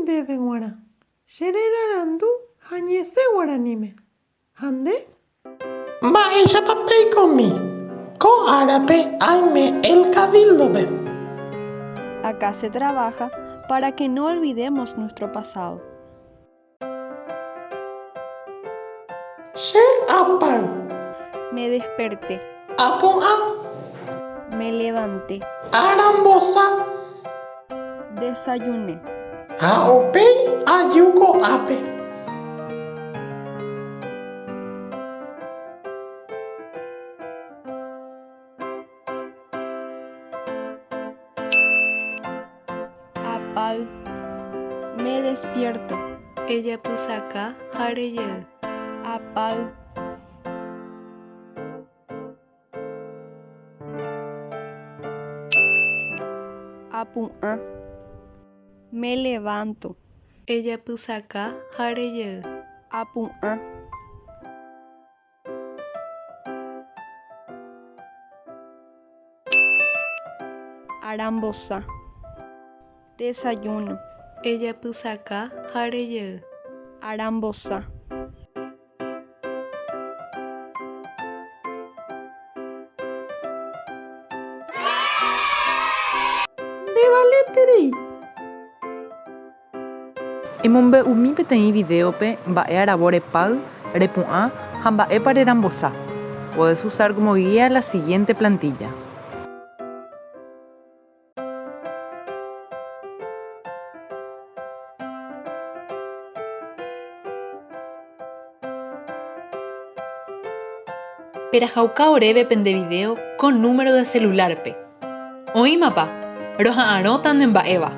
desde guara. Shererarandu añese guaranime. ¿Ande? Maesha papel comi. Co árabe aime el cabildo be. Acá se trabaja para que no olvidemos nuestro pasado. She apal. Me desperté, Apun a. me levanté, Arambosa. desayuné, Aopei ayuko ape. apal, me despierto, Ella pusaka hareye. apal, apu'ã, me levanto, Ella pusaka hareye. apu'ã, arambosa, desayuno, Ella pusaka hareye. arambosa, De valeteri. Emombe'umi peteĩ videópe mba'e aravo repáy, repu'ã ha mba'épa rerambosa. Puedes usar como guía la siguiente plantilla. Perahauka oréve pende video con número de celular pe. Oímapa, roha'ãrõta ne mba'éva.